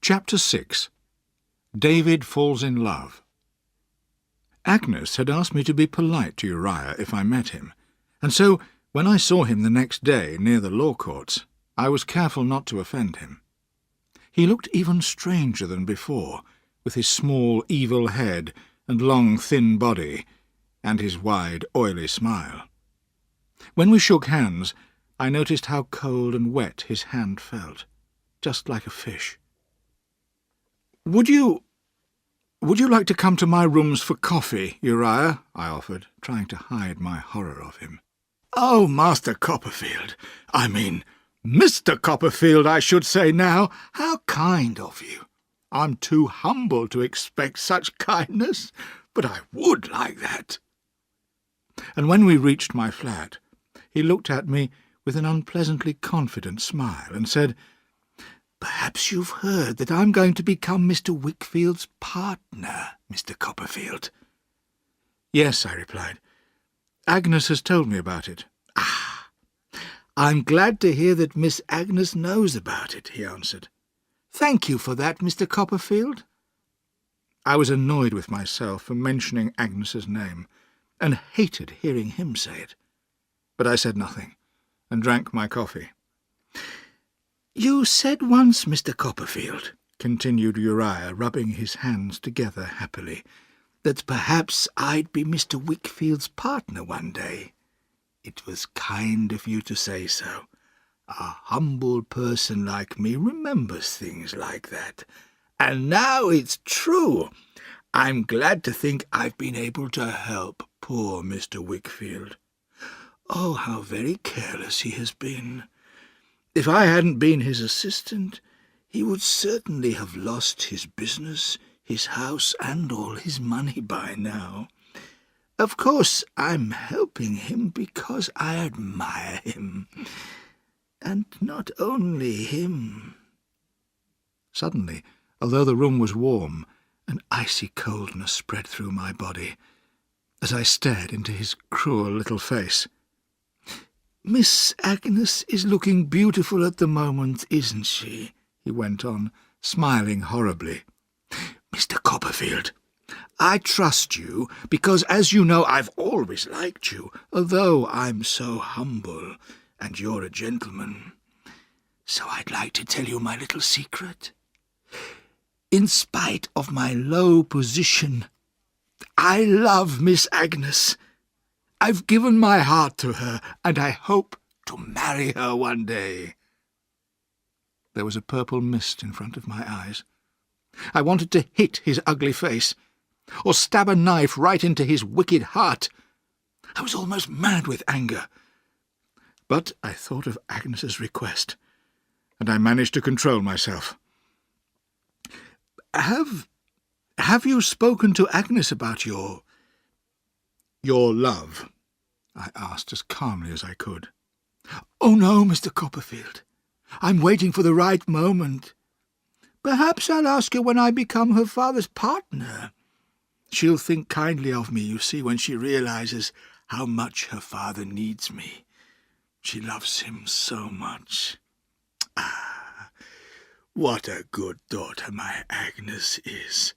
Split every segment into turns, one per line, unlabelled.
Chapter 6. David Falls in Love. Agnes had asked me to be polite to Uriah if I met him, and so, when I saw him the next day near the law courts, I was careful not to offend him. He looked even stranger than before, with his small, evil head and long, thin body, and his wide, oily smile. When we shook hands, I noticed how cold and wet his hand felt, just like a fish. "Would you like to come to my rooms for coffee, Uriah?" I offered, trying to hide my horror of him. "Oh, Master Copperfield, I mean, Mr. Copperfield, I should say now, how kind of you. I'm too humble to expect such kindness, but I would like that." And when we reached my flat, he looked at me with an unpleasantly confident smile and said, "Perhaps you've heard that I'm going to become Mr. Wickfield's partner, Mr. Copperfield." "Yes," I replied. "Agnes has told me about it." "Ah, I'm glad to hear that Miss Agnes knows about it," he answered. "Thank you for that, Mr. Copperfield." I was annoyed with myself for mentioning Agnes's name, and hated hearing him say it. But I said nothing, and drank my coffee. "You said once, Mr. Copperfield," continued Uriah, rubbing his hands together happily, "that perhaps I'd be Mr. Wickfield's partner one day. It was kind of you to say so. A humble person like me remembers things like that. And now it's true. I'm glad to think I've been able to help poor Mr. Wickfield. Oh, how very careless he has been. If I hadn't been his assistant, he would certainly have lost his business, his house, and all his money by now. Of course, I'm helping him because I admire him. And not only him." Suddenly, although the room was warm, an icy coldness spread through my body as I stared into his cruel little face. "Miss Agnes is looking beautiful at the moment, isn't she?" he went on, smiling horribly. "Mr. Copperfield, I trust you because, as you know, I've always liked you, although I'm so humble, and you're a gentleman. So I'd like to tell you my little secret. In spite of my low position, I love Miss Agnes. I've given my heart to her, and I hope to marry her one day." There was a purple mist in front of my eyes. I wanted to hit his ugly face, or stab a knife right into his wicked heart. I was almost mad with anger. But I thought of Agnes's request, and I managed to control myself. Have you spoken to Agnes about your love?" I asked as calmly as I could. "Oh, no, Mr. Copperfield. I'm waiting for the right moment. Perhaps I'll ask her when I become her father's partner. She'll think kindly of me, you see, when she realizes how much her father needs me. She loves him so much. Ah, what a good daughter my Agnes is,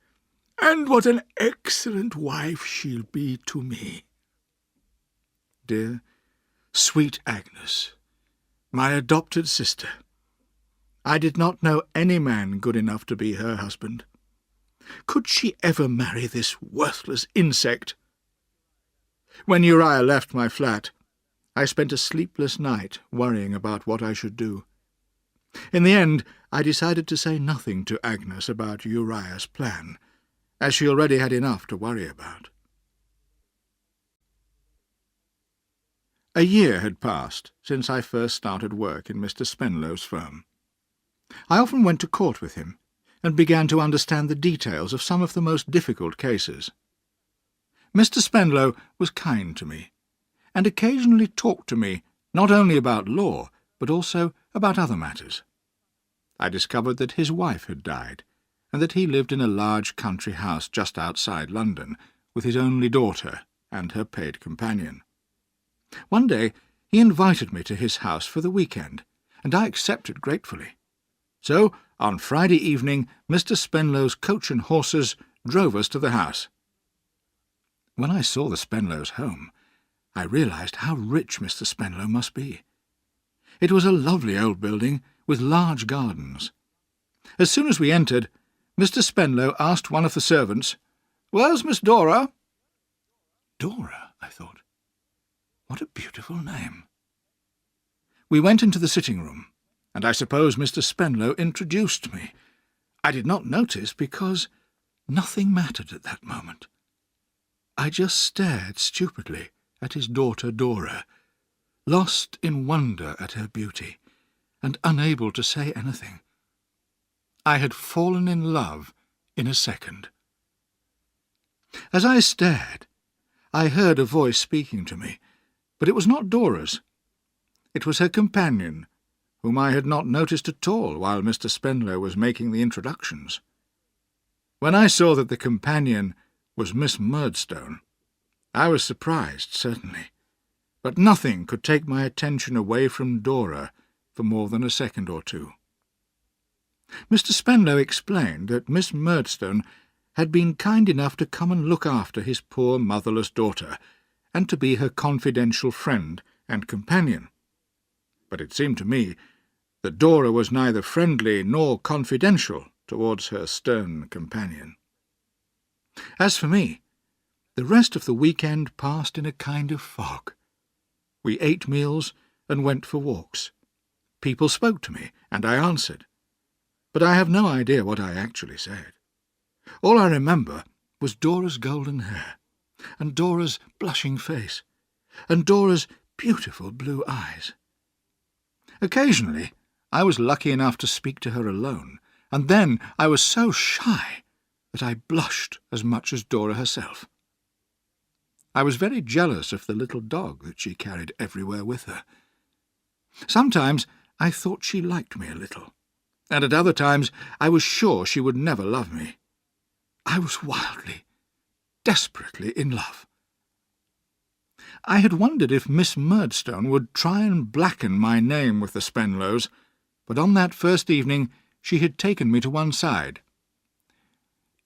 and what an excellent wife she'll be to me." Dear, sweet Agnes, my adopted sister. I did not know any man good enough to be her husband. Could she ever marry this worthless insect? When Uriah left my flat, I spent a sleepless night worrying about what I should do. In the end, I decided to say nothing to Agnes about Uriah's plan, as she already had enough to worry about. A year had passed since I first started work in Mr. Spenlow's firm. I often went to court with him, and began to understand the details of some of the most difficult cases. Mr. Spenlow was kind to me, and occasionally talked to me not only about law, but also about other matters. I discovered that his wife had died, and that he lived in a large country house just outside London, with his only daughter and her paid companion. One day he invited me to his house for the weekend, and I accepted gratefully. So, on Friday evening, Mr. Spenlow's coach and horses drove us to the house. When I saw the Spenlows' home, I realised how rich Mr. Spenlow must be. It was a lovely old building with large gardens. As soon as we entered, Mr. Spenlow asked one of the servants, "Where's Miss Dora?" Dora, I thought. What a beautiful name. We went into the sitting-room, and I suppose Mr. Spenlow introduced me. I did not notice because nothing mattered at that moment. I just stared stupidly at his daughter Dora, lost in wonder at her beauty, and unable to say anything. I had fallen in love in a second. As I stared, I heard a voice speaking to me, but it was not Dora's. It was her companion, whom I had not noticed at all while Mr. Spenlow was making the introductions. When I saw that the companion was Miss Murdstone, I was surprised, certainly, but nothing could take my attention away from Dora for more than a second or two. Mr. Spenlow explained that Miss Murdstone had been kind enough to come and look after his poor motherless daughter, and to be her confidential friend and companion. But it seemed to me that Dora was neither friendly nor confidential towards her stern companion. As for me, the rest of the weekend passed in a kind of fog. We ate meals and went for walks. People spoke to me, and I answered, but I have no idea what I actually said. All I remember was Dora's golden hair, and Dora's blushing face, and Dora's beautiful blue eyes. Occasionally I was lucky enough to speak to her alone, and then I was so shy that I blushed as much as Dora herself. I was very jealous of the little dog that she carried everywhere with her. Sometimes I thought she liked me a little, and at other times I was sure she would never love me. I was wildly, desperately in love. I had wondered if Miss Murdstone would try and blacken my name with the Spenlows, but on that first evening she had taken me to one side.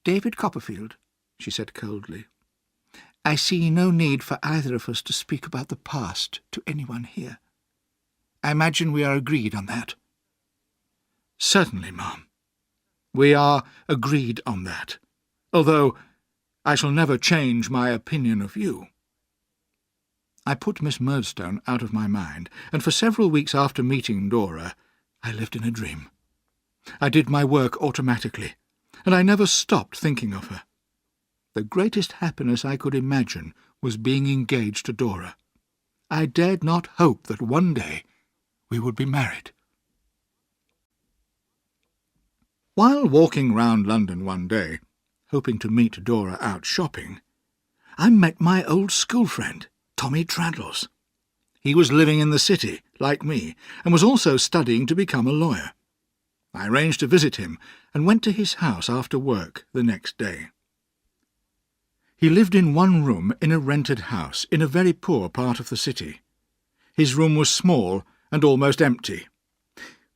"David Copperfield," she said coldly, "I see no need for either of us to speak about the past to anyone here. I imagine we are agreed on that." "Certainly, ma'am. We are agreed on that, although I shall never change my opinion of you." I put Miss Murdstone out of my mind, and for several weeks after meeting Dora, I lived in a dream. I did my work automatically, and I never stopped thinking of her. The greatest happiness I could imagine was being engaged to Dora. I dared not hope that one day we would be married. While walking round London one day, hoping to meet Dora out shopping, I met my old school friend, Tommy Traddles. He was living in the city, like me, and was also studying to become a lawyer. I arranged to visit him, and went to his house after work the next day. He lived in one room in a rented house in a very poor part of the city. His room was small and almost empty.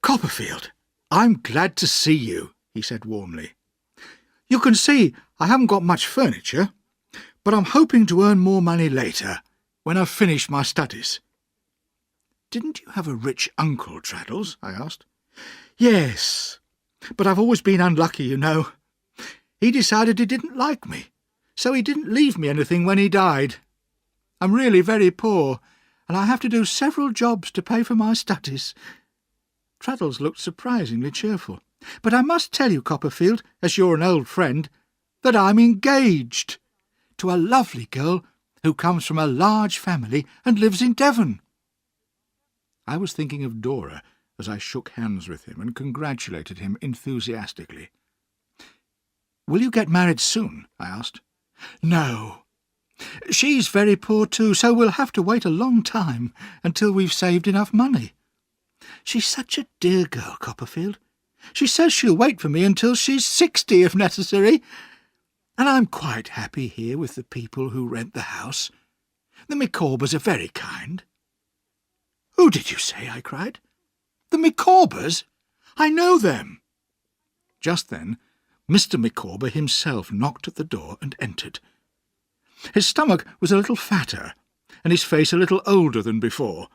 "Copperfield, I'm glad to see you," he said warmly. "You can see I haven't got much furniture, but I'm hoping to earn more money later, when I've finished my studies." "Didn't you have a rich uncle, Traddles?" I asked. "Yes, but I've always been unlucky, you know. He decided he didn't like me, so he didn't leave me anything when he died. I'm really very poor, and I have to do several jobs to pay for my studies." Traddles looked surprisingly cheerful. "But I must tell you, Copperfield, as you're an old friend, that I'm engaged to a lovely girl who comes from a large family and lives in Devon." I was thinking of Dora as I shook hands with him and congratulated him enthusiastically. "Will you get married soon?" I asked. "No. She's very poor too, so we'll have to wait a long time until we've saved enough money. She's such a dear girl, Copperfield. She says she'll wait for me until she's 60 if necessary, and I'm quite happy here with the people who rent the house. The Micawbers are very kind." "Who did you say?" I cried. "The Micawbers? I know them." Just then, Mr. Micawber himself knocked at the door and entered. His stomach was a little fatter, and his face a little older than before,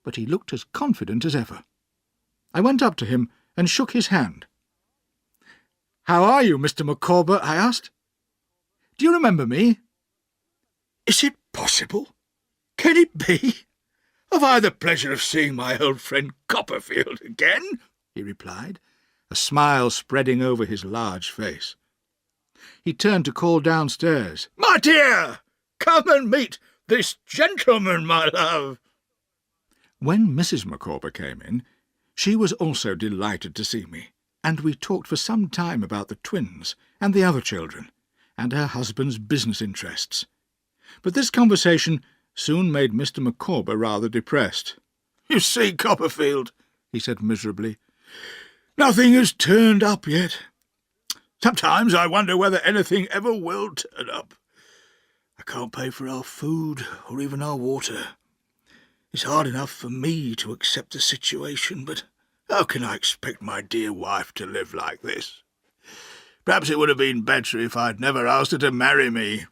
but he looked as confident as ever. I went up to him and shook his hand. "How are you, Mr. Micawber?" I asked. "Do you remember me?" "Is it possible? Can it be? Have I the pleasure of seeing my old friend Copperfield again?" he replied, a smile spreading over his large face. He turned to call downstairs, "My dear, come and meet this gentleman, my love." When Mrs. Micawber came in, she was also delighted to see me, and we talked for some time about the twins and the other children, and her husband's business interests. But this conversation soon made Mr. Micawber rather depressed. "You see, Copperfield," he said miserably, "nothing has turned up yet. Sometimes I wonder whether anything ever will turn up. I can't pay for our food or even our water. It's hard enough for me to accept the situation, but how can I expect my dear wife to live like this? Perhaps it would have been better if I'd never asked her to marry me."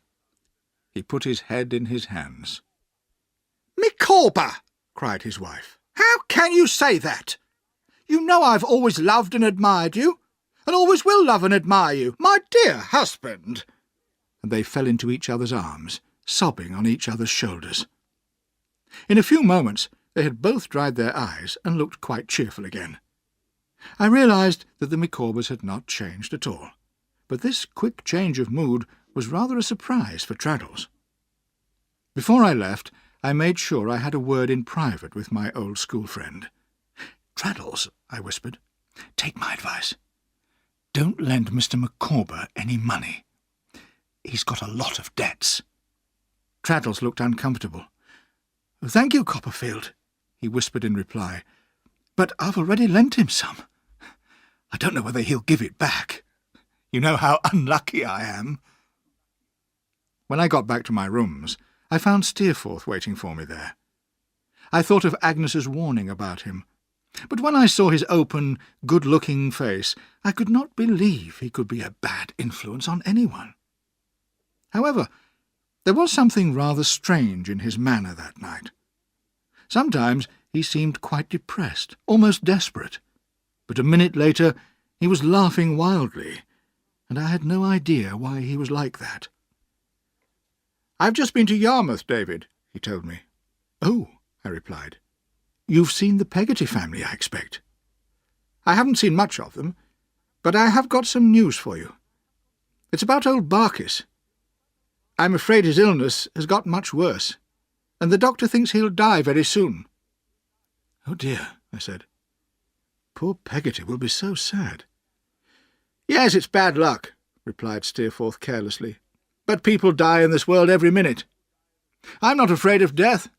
He put his head in his hands. "Micawber!" cried his wife. "How can you say that? You know I've always loved and admired you, and always will love and admire you, my dear husband." And they fell into each other's arms, sobbing on each other's shoulders. In a few moments they had both dried their eyes and looked quite cheerful again. I realized that the Micawbers had not changed at all, but this quick change of mood was rather a surprise for Traddles. Before I left, I made sure I had a word in private with my old school friend. "Traddles," I whispered, "take my advice. Don't lend Mr. Micawber any money. He's got a lot of debts." Traddles looked uncomfortable. "Thank you, Copperfield," he whispered in reply, "but I've already lent him some. I don't know whether he'll give it back. You know how unlucky I am." When I got back to my rooms, I found Steerforth waiting for me there. I thought of Agnes's warning about him, but when I saw his open, good-looking face, I could not believe he could be a bad influence on anyone. However, there was something rather strange in his manner that night. Sometimes he seemed quite depressed, almost desperate, but a minute later he was laughing wildly, and I had no idea why he was like that. "I've just been to Yarmouth, David," he told me. "Oh," I replied. "You've seen the Peggotty family, I expect." "I haven't seen much of them, but I have got some news for you. It's about old Barkis. I'm afraid his illness has got much worse, and the doctor thinks he'll die very soon." "Oh dear," I said. "Poor Peggotty will be so sad." "Yes, it's bad luck," replied Steerforth carelessly, "but people die in this world every minute. I'm not afraid of death.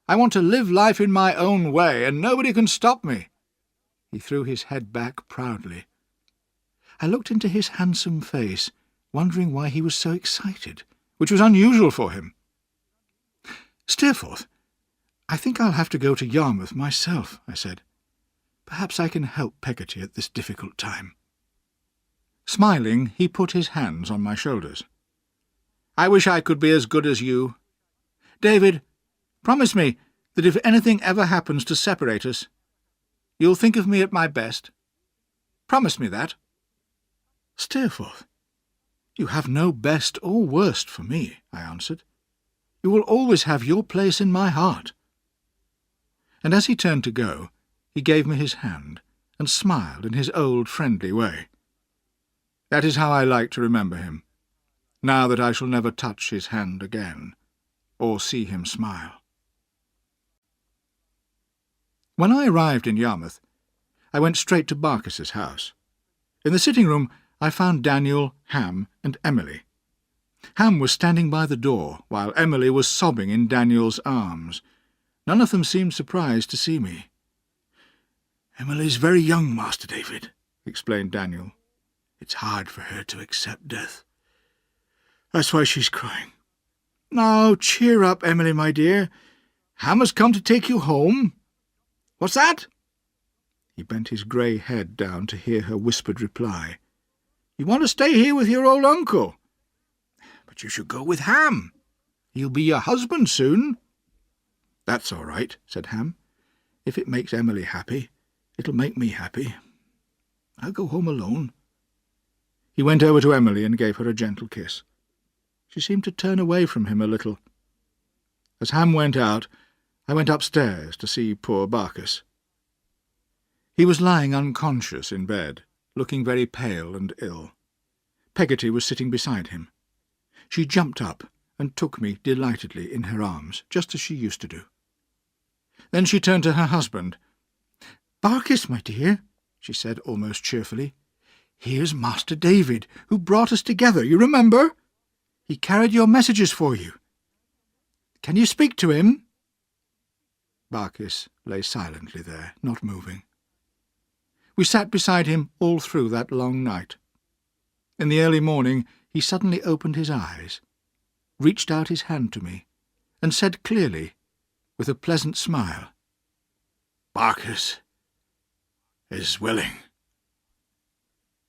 I want to live life in my own way, and nobody can stop me." He threw his head back proudly. I looked into his handsome face, wondering why he was so excited, which was unusual for him. "Steerforth, I think I'll have to go to Yarmouth myself," I said. "Perhaps I can help Peggotty at this difficult time." Smiling, he put his hands on my shoulders. "I wish I could be as good as you. David, promise me that if anything ever happens to separate us, you'll think of me at my best. Promise me that." "Steerforth, you have no best or worst for me," I answered. "You will always have your place in my heart." And as he turned to go, he gave me his hand and smiled in his old friendly way. That is how I like to remember him, now that I shall never touch his hand again, or see him smile. When I arrived in Yarmouth, I went straight to Barkis's house. In the sitting-room I found Daniel, Ham, and Emily. Ham was standing by the door, while Emily was sobbing in Daniel's arms. None of them seemed surprised to see me. "Emily's very young, Master David," explained Daniel. "It's hard for her to accept death. That's why she's crying. Now, cheer up, Emily, my dear. Ham has come to take you home." "What's that?" He bent his grey head down to hear her whispered reply. "You want to stay here with your old uncle? But you should go with Ham. He'll be your husband soon." "That's all right," said Ham. "If it makes Emily happy, it'll make me happy. I'll go home alone." He went over to Emily and gave her a gentle kiss. She seemed to turn away from him a little. As Ham went out, I went upstairs to see poor Barkis. He was lying unconscious in bed, looking very pale and ill. Peggotty was sitting beside him. She jumped up and took me delightedly in her arms, just as she used to do. Then she turned to her husband. "Barkis, my dear," she said almost cheerfully, "here's Master David, who brought us together, you remember? He carried your messages for you. Can you speak to him?" Barkis lay silently there, not moving. We sat beside him all through that long night. In the early morning he suddenly opened his eyes, reached out his hand to me, and said clearly, with a pleasant smile, "Barkis is willing."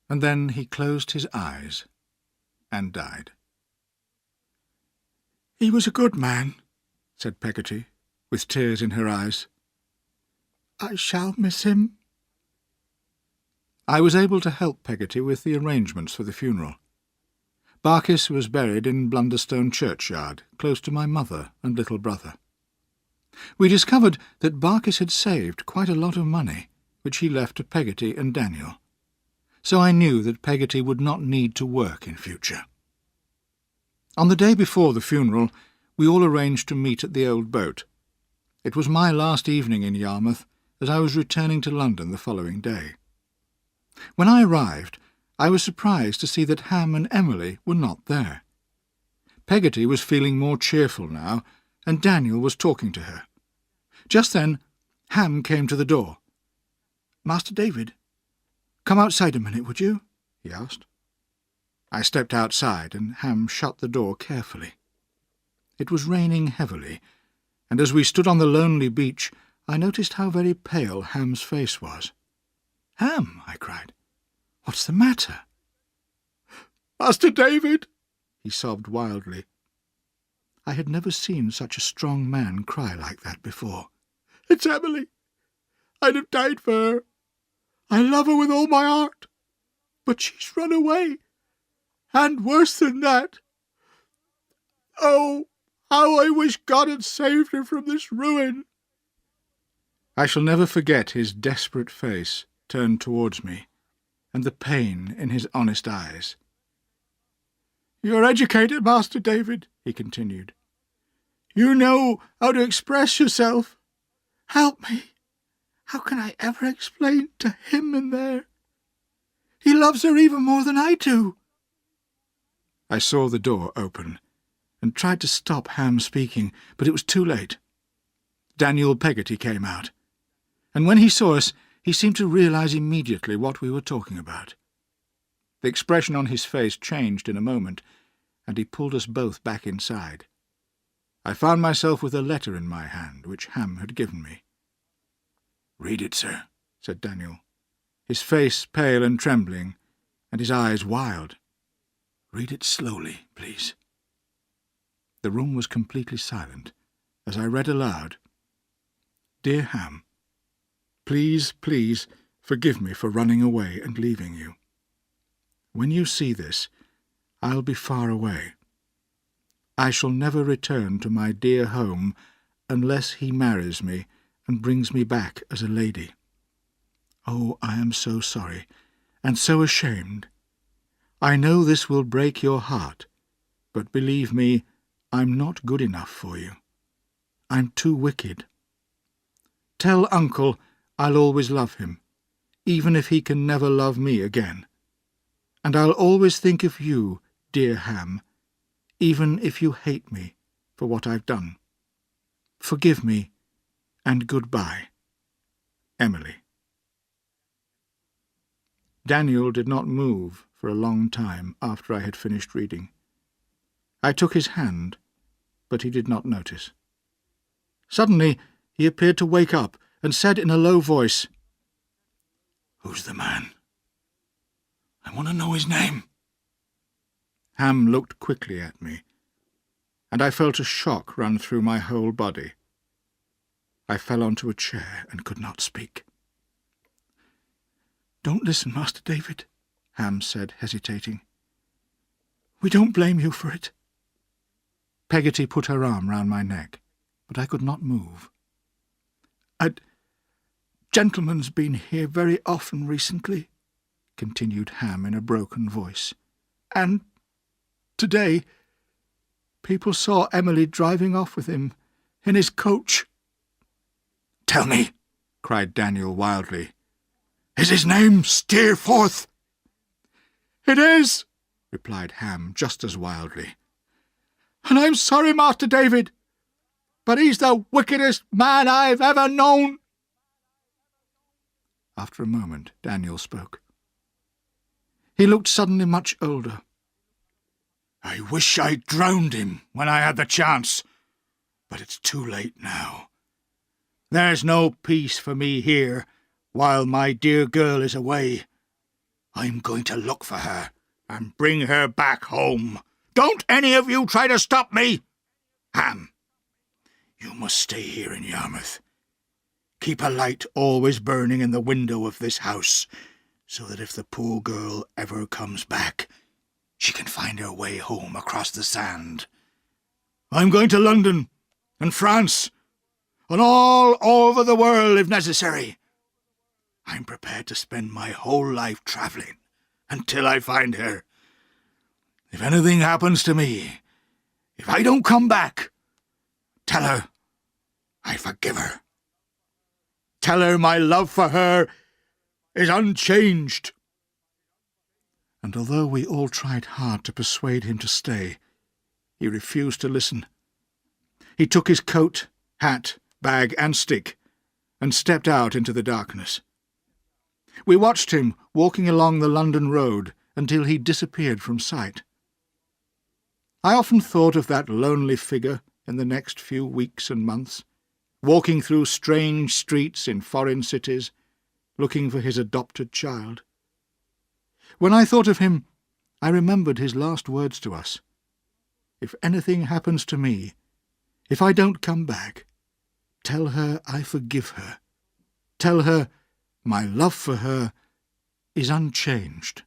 And then he closed his eyes and died. "He was a good man," said Peggotty, with tears in her eyes. "I shall miss him." I was able to help Peggotty with the arrangements for the funeral. Barkis was buried in Blunderstone churchyard, close to my mother and little brother. We discovered that Barkis had saved quite a lot of money, which he left to Peggotty and Daniel, so I knew that Peggotty would not need to work in future. On the day before the funeral, we all arranged to meet at the old boat. It was my last evening in Yarmouth, as I was returning to London the following day. When I arrived, I was surprised to see that Ham and Emily were not there. Peggotty was feeling more cheerful now, and Daniel was talking to her. Just then, Ham came to the door. "Master David, come outside a minute, would you?" he asked. I stepped outside, and Ham shut the door carefully. It was raining heavily, and as we stood on the lonely beach, I noticed how very pale Ham's face was. "Ham," I cried, "what's the matter?" "Master David," he sobbed wildly. I had never seen such a strong man cry like that before. "It's Emily. I'd have died for her. I love her with all my heart. But she's run away. And worse than that. Oh, how I wish God had saved her from this ruin." I shall never forget his desperate face turned towards me, and the pain in his honest eyes. "You're educated, Master David," he continued. "You know how to express yourself. Help me. How can I ever explain to him in there? He loves her even more than I do." I saw the door open, and tried to stop Ham speaking, but it was too late. Daniel Peggotty came out, and when he saw us, he seemed to realise immediately what we were talking about. The expression on his face changed in a moment, and he pulled us both back inside. I found myself with a letter in my hand, which Ham had given me. "Read it, sir," said Daniel, his face pale and trembling, and his eyes wild. "Read it slowly, please." The room was completely silent, as I read aloud, "Dear Ham, please, please forgive me for running away and leaving you. When you see this, I'll be far away. I shall never return to my dear home unless he marries me and brings me back as a lady. Oh, I am so sorry, and so ashamed. I know this will break your heart, but believe me, I'm not good enough for you. I'm too wicked. Tell Uncle I'll always love him, even if he can never love me again. And I'll always think of you, dear Ham, even if you hate me for what I've done. Forgive me, and goodbye. Emily." Daniel did not move for a long time after I had finished reading. I took his hand, but he did not notice. Suddenly he appeared to wake up and said in a low voice, Who's the man? I want to know his name." Ham looked quickly at me, and I felt a shock run through my whole body. I fell onto a chair and could not speak. "Don't listen, Master David," Ham said, hesitating. "We don't blame you for it." Peggotty put her arm round my neck, but I could not move. "A gentleman's been here very often recently," continued Ham in a broken voice, "and today people saw Emily driving off with him in his coach." "Tell me," cried Daniel wildly. "Is his name Steerforth?" "It is," replied Ham just as wildly. "And I'm sorry, Master David, but he's the wickedest man I've ever known." After a moment, Daniel spoke. He looked suddenly much older. "I wish I'd drowned him when I had the chance, but it's too late now. There's no peace for me here while my dear girl is away. I'm going to look for her and bring her back home. Don't any of you try to stop me! Ham, you must stay here in Yarmouth. Keep a light always burning in the window of this house, so that if the poor girl ever comes back, she can find her way home across the sand. I'm going to London and France, and all over the world if necessary. I'm prepared to spend my whole life travelling until I find her. If anything happens to me, if I don't come back, tell her I forgive her. Tell her my love for her is unchanged." And although we all tried hard to persuade him to stay, he refused to listen. He took his coat, hat, bag and stick, and stepped out into the darkness. We watched him walking along the London road until he disappeared from sight. I often thought of that lonely figure in the next few weeks and months, walking through strange streets in foreign cities, looking for his adopted child. When I thought of him, I remembered his last words to us. "If anything happens to me, if I don't come back, tell her I forgive her. Tell her my love for her is unchanged."